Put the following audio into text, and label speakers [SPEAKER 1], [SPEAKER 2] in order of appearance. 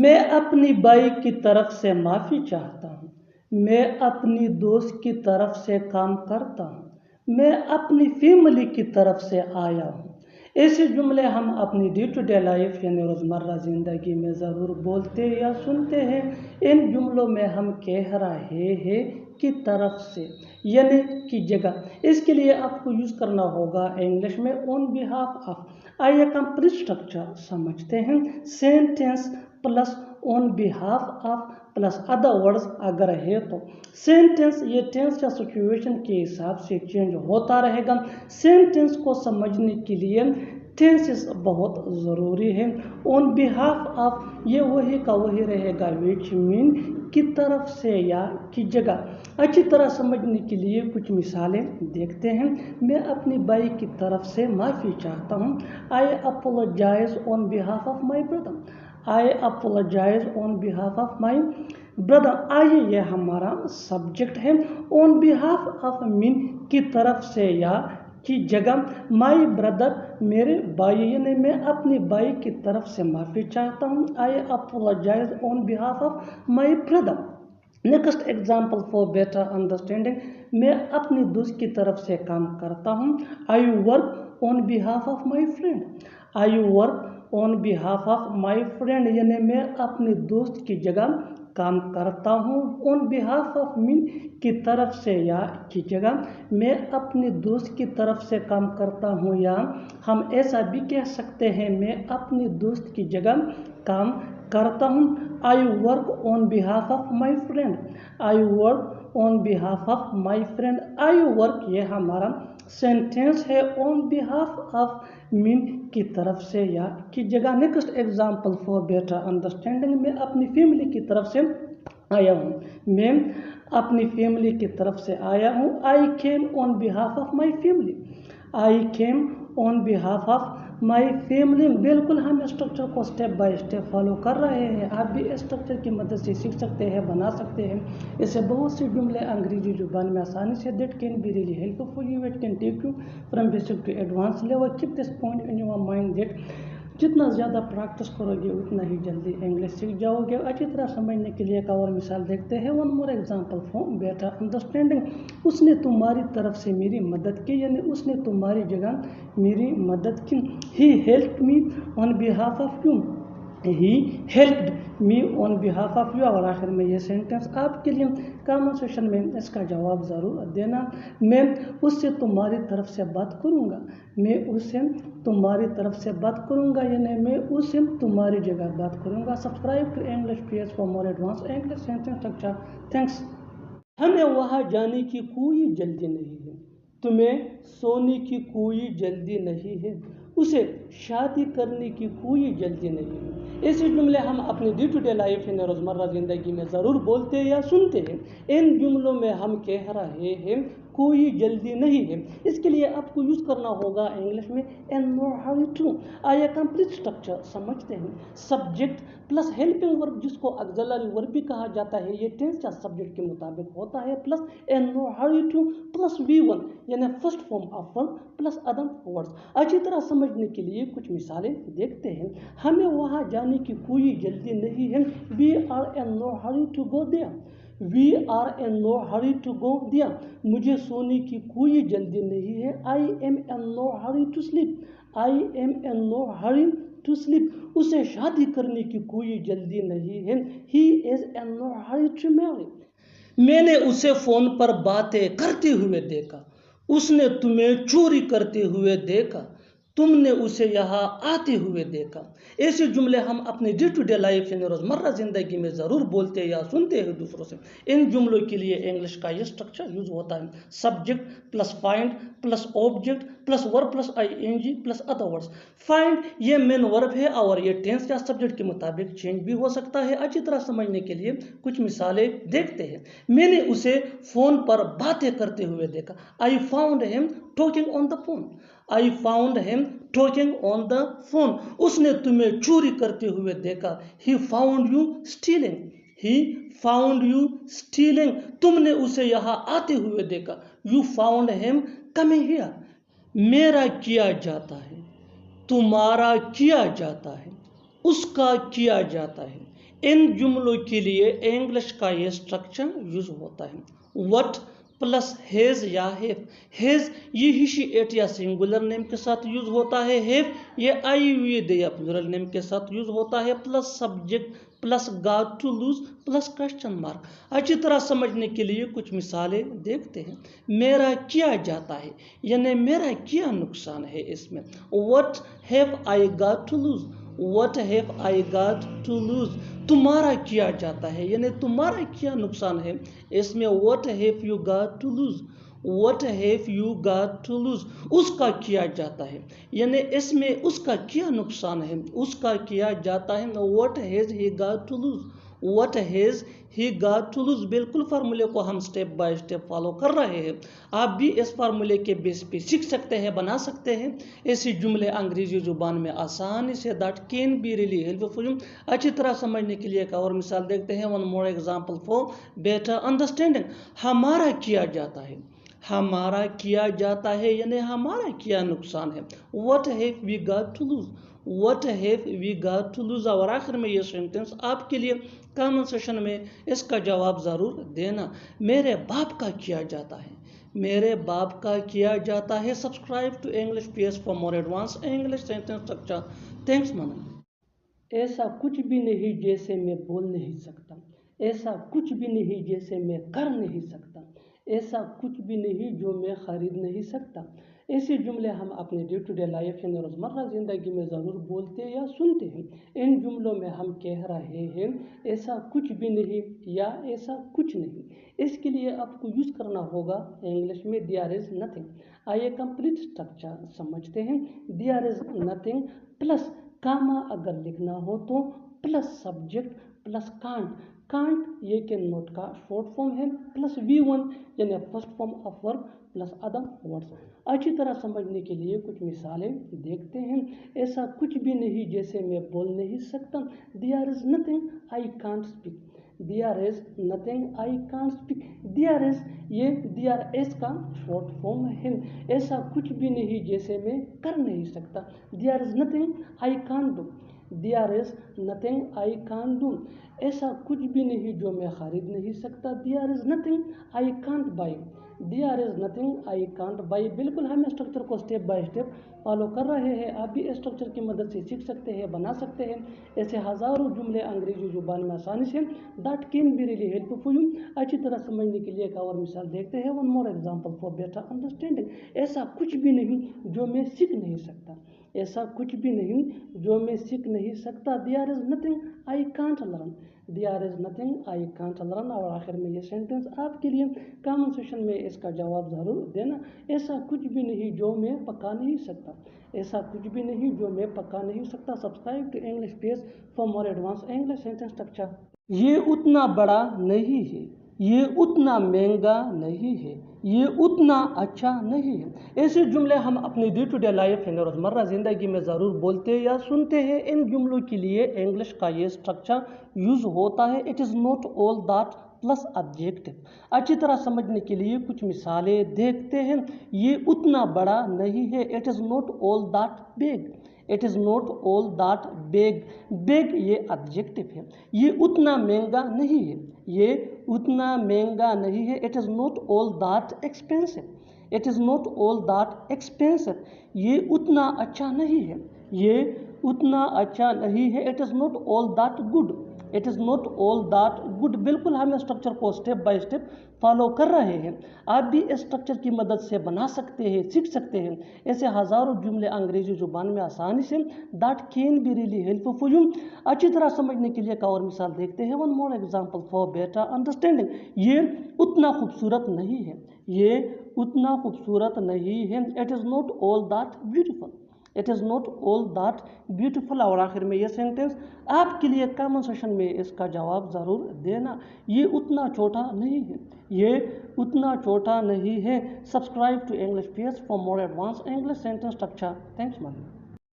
[SPEAKER 1] میں اپنی بائی کی طرف سے معافی چاہتا ہوں. میں اپنی دوست کی طرف سے کام کرتا ہوں. میں اپنی فیملی کی طرف سے آیا ہوں. ایسے جملے ہم اپنی ڈے ٹو ڈے لائف یعنی روزمرہ زندگی میں ضرور بولتے یا سنتے ہیں. ان جملوں میں ہم کہہ رہے ہیں کی طرف سے یعنی کی جگہ. اس کے لیے آپ کو یوز کرنا ہوگا انگلش میں آن بہاف آف. آئیے کمپلیٹ اسٹرکچر سمجھتے ہیں. Sentence plus on behalf of plus other words اگر ہے تو سینٹینس یہ ٹینس یا سچویشن کے حساب سے چینج ہوتا رہے گا. سینٹینس کو سمجھنے کے لیے ٹینسز بہت ضروری ہے. آن بہاف آف یہ وہی کا وہی رہے گا وچ مین کی طرف سے یا کی جگہ. اچھی طرح سمجھنے کے لیے کچھ مثالیں دیکھتے ہیں. میں اپنی بائی کی طرف سے معافی چاہتا ہوں. I apologise on behalf of my brother. I apologise on behalf of my brother. I یہ ہمارا سبجیکٹ ہے. آن بہاف آف مین کی طرف سے یا کی جگہ. مائی بردر میرے بھائی یعنی میں اپنی بھائی کی طرف سے معافی چاہتا ہوں. I apologise on behalf of my brother. Next example for better understanding. میں اپنی دوست کی طرف سے کام کرتا ہوں. I work on behalf of my friend. I work on behalf of my friend یعنی میں اپنے دوست کی جگہ کام کرتا ہوں. آن بہاف آف می کی طرف سے یا کی جگہ. میں اپنے دوست کی طرف سے کام کرتا ہوں یا ہم ایسا بھی کہہ سکتے ہیں میں اپنے دوست کی جگہ کام کرتا ہوں. I work on behalf of my friend. I work on behalf of my friend. I work یہ ہمارا سینٹینس ہے آن بہاف آف مین کی طرف سے یا کی جگہ. Next example for better understanding. میں اپنی فیملی کی طرف سے آیا ہوں. میں اپنی فیملی کی طرف سے آیا ہوں. I came on behalf of my family. I came on behalf of my family. بالکل ہم اسٹرکچر کو اسٹیپ بائی اسٹیپ فالو کر رہے ہیں. آپ بھی اسٹرکچر کی مدد سے سیکھ سکتے ہیں بنا سکتے ہیں. اس سے بہت سے جملے انگریزی زبان میں آسانی سے that can be really help for you. It can take you from basic to advance level. Keep this point in your mind that جتنا زیادہ پریکٹس کرو گے اتنا ہی جلدی انگلش سیکھ جاؤ گے. اچھی طرح سمجھنے کے لیے ایک اور مثال دیکھتے ہیں. One more example for better understanding. اس نے تمہاری طرف سے میری مدد کی یعنی اس نے تمہاری جگہ میری مدد کی. He helped me on behalf of you. He helped me on behalf of you. اور آخر میں یہ سینٹینس آپ کے لیے کامنٹ سیکشن میں اس کا جواب ضرور دینا. میں اس سے تمہاری طرف سے بات کروں گا. میں اس سے تمہاری طرف سے بات کروں گا یعنی میں اس سے تمہاری جگہ بات کروں گا. Subscribe to English page for more advance English sentence structure. Thanks. ہمیں وہاں جانے کی کوئی جلدی نہیں ہے. تمہیں سونے کی کوئی جلدی نہیں ہے. اسے شادی کرنے کی کوئی جلدی نہیں ہے. ایسے جملے ہم اپنی ڈے ٹو ڈے لائف یعنی روزمرہ زندگی میں ضرور بولتے یا سنتے ہیں. ان جملوں میں ہم کہہ رہے ہیں کوئی جلدی نہیں ہے. اس کے لیے آپ کو یوز کرنا ہوگا انگلش میں ان نو ہری ٹو. آئیے کمپلیٹ اسٹرکچر سمجھتے ہیں. سبجیکٹ پلس ہیلپنگ ورب جس کو آگزیلری ورب بھی کہا جاتا ہے. یہ ٹینس یا سبجیکٹ کے مطابق ہوتا ہے. پلس ان نو ہری ٹو پلس V1 یعنی first form of verb plus other words. اچھی طرح سمجھنے کے لیے کچھ مثالیں دیکھتے ہیں. ہمیں وہاں جانے کی کوئی جلدی نہیں ہے. We are in no hurry to go there. We are in no hurry to go there. مجھے سونے کی کوئی جلدی نہیں ہے. I am in no hurry to sleep. I am in no hurry to sleep. اسے شادی کرنے کی کوئی جلدی نہیں ہے. He is in no hurry to marry. میں نے اسے فون پر باتیں کرتے ہوئے دیکھا. اس نے تمہیں چوری کرتے ہوئے دیکھا. تم نے اسے یہاں آتے ہوئے دیکھا. ایسے جملے ہم اپنے ڈے ٹو ڈے لائف یعنی روزمرہ زندگی میں ضرور بولتے یا سنتے ہیں دوسروں سے. ان جملوں کے لیے انگلش کا یہ اسٹرکچر یوز ہوتا ہے. Subject plus find plus object plus verb plus ING plus other words. Find یہ مین ورب ہے اور یہ ٹینس یا سبجیکٹ کے مطابق چینج بھی ہو سکتا ہے. اچھی طرح سمجھنے کے لیے کچھ مثالیں دیکھتے ہیں. میں نے اسے فون پر باتیں کرتے ہوئے دیکھا. I found him talking on the phone. I found him talking on the phone. اس نے تمہیں چوری کرتے ہوئے دیکھا. He found you stealing. He found you stealing. تم نے اسے یہاں آتے ہوئے دیکھا. You found him coming here. میرا کیا جاتا ہے. تمہارا کیا جاتا ہے. اس کا کیا جاتا ہے. ان جملوں کے لیے انگلش کا یہ اسٹرکچر یوز ہوتا ہے. وٹ پلس ہیز یا ہیو. ہیز یہ ہشی ایٹ یا سنگولر نیم کے ساتھ یوز ہوتا ہے. ہیو یہ آئی ہوئی دے یا پلورل نیم کے ساتھ یوز ہوتا ہے. Plus subject plus got to lose plus question mark. اچھی طرح سمجھنے کے لیے کچھ مثالیں دیکھتے ہیں. میرا کیا جاتا ہے یعنی میرا کیا نقصان ہے اس میں. What have I got to lose. What have I got to lose. تمہارا کیا جاتا ہے یعنی تمہارا کیا نقصان ہے اس میں. What have you got to lose. What have you got to lose. اس کا کیا جاتا ہے یعنی اس میں اس کا کیا نقصان ہے اس کا کیا جاتا ہے. What has he got to lose. What has he got to lose. بالکل فارمولے کو ہم سٹیپ بائی سٹیپ فالو کر رہے ہیں. آپ بھی اس فارمولے کے بیس پہ سیکھ سکتے ہیں بنا سکتے ہیں ایسی جملے انگریزی زبان میں آسانی سے. That can be really helpful. اچھی طرح سمجھنے کے لیے ایک اور مثال دیکھتے ہیں. One more example for better understanding. ہمارا کیا جاتا ہے. ہمارا کیا جاتا ہے یعنی ہمارا کیا نقصان ہے. What have we got to lose. What have we got to lose. اور آخر میں یہ سینٹینس آپ کے لیے کامنٹ سیشن میں اس کا جواب ضرور دینا. میرے باپ کا کیا جاتا ہے. میرے باپ کا کیا جاتا ہے. Subscribe to English PS for more advance English sentence structure. Thanks منا. ایسا کچھ بھی نہیں جیسے میں بول نہیں سکتا. ایسا کچھ بھی نہیں جیسے میں کر نہیں سکتا. ایسا کچھ بھی نہیں جو میں خرید نہیں سکتا. ایسے جملے ہم اپنے ڈے ٹو ڈے لائف یعنی روزمرہ زندگی میں ضرور بولتے یا سنتے ہیں. ان جملوں میں ہم کہہ رہے ہیں ایسا کچھ بھی نہیں یا ایسا کچھ نہیں. اس کے لیے آپ کو یوز کرنا ہوگا انگلش میں دیئر از نتھنگ. آئیے کمپلیٹ اسٹرکچر سمجھتے ہیں. There is nothing plus Cama اگر لکھنا ہو تو plus subject plus can't. Can't یہ کین نوٹ کا شارٹ فارم ہے. پلس V1 یعنی first form of verb plus other words. اچھی طرح سمجھنے کے لیے کچھ مثالیں دیکھتے ہیں. ایسا کچھ بھی نہیں جیسے میں بول نہیں سکتا. There is nothing I can't speak. There is nothing I can't speak. There is یہ دیئر از کا شارٹ فارم ہے. ایسا کچھ بھی نہیں جیسے میں کر نہیں سکتا. There is nothing I can't do. There is nothing I can't do. ایسا کچھ بھی نہیں جو میں خرید نہیں سکتا. There is nothing I can't buy. There is nothing I can't buy. بالکل ہم اسٹرکچر کو اسٹیپ بائی اسٹیپ فالو کر رہے ہیں. آپ بھی اسٹرکچر کی مدد سے سیکھ سکتے ہیں بنا سکتے ہیں ایسے ہزاروں جملے انگریزی زبان میں آسانی سے. That can be really helpful you. اچھی طرح سمجھنے کے لیے ایک اور مثال دیکھتے ہیں. One more example for better understanding. ایسا کچھ بھی نہیں جو میں سیکھ نہیں سکتا. ایسا کچھ بھی نہیں جو میں سیکھ نہیں سکتا. There is nothing I can't learn. There is nothing I can't learn. اور آخر میں یہ سینٹینس آپ کے لیے کامنٹ سیکشن میں اس کا جواب ضرور دینا. ایسا کچھ بھی نہیں جو میں پکا نہیں سکتا. ایسا کچھ بھی نہیں جو میں پکا نہیں سکتا. Subscribe to English PS for more advance English sentence structure. یہ اتنا بڑا نہیں ہے. یہ اتنا مہنگا نہیں ہے. یہ اتنا اچھا نہیں ہے. ایسے جملے ہم اپنی ڈے ٹو ڈے لائف یعنی روزمرہ زندگی میں ضرور بولتے یا سنتے ہیں. ان جملوں کے لیے انگلش کا یہ اسٹرکچر یوز ہوتا ہے. It is not all that plus adjective. اچھی طرح سمجھنے کے لیے کچھ مثالیں دیکھتے ہیں. یہ اتنا بڑا نہیں ہے. It is not all that big. It is not all that big. Big یہ ایڈجیکٹو ہے. یہ اتنا مہنگا نہیں ہے. یہ اتنا مہنگا نہیں ہے. It is not all that expensive. It is not all that expensive. یہ اتنا اچھا نہیں ہے. یہ اتنا اچھا نہیں ہے. It is not all that good. It is not all that good. بالکل ہم اسٹرکچر کو اسٹیپ بائی اسٹیپ فالو کر رہے ہیں. آپ بھی اسٹرکچر کی مدد سے بنا سکتے ہیں سیکھ سکتے ہیں ایسے ہزاروں جملے انگریزی زبان میں آسانی سے. That can be really helpful you. اچھی طرح سمجھنے کے لیے ایک اور مثال دیکھتے ہیں. One more example for better understanding. یہ اتنا خوبصورت نہیں ہے. یہ اتنا خوبصورت نہیں ہے. It is not all that beautiful. It is not all that beautiful. اور آخر میں یہ سینٹینس آپ کے لیے کامنٹ سیکشن میں اس کا جواب ضرور دینا. یہ اتنا چھوٹا نہیں ہے. یہ اتنا چھوٹا نہیں ہے. Subscribe to English PS for more advance English sentence structure. Thanks main.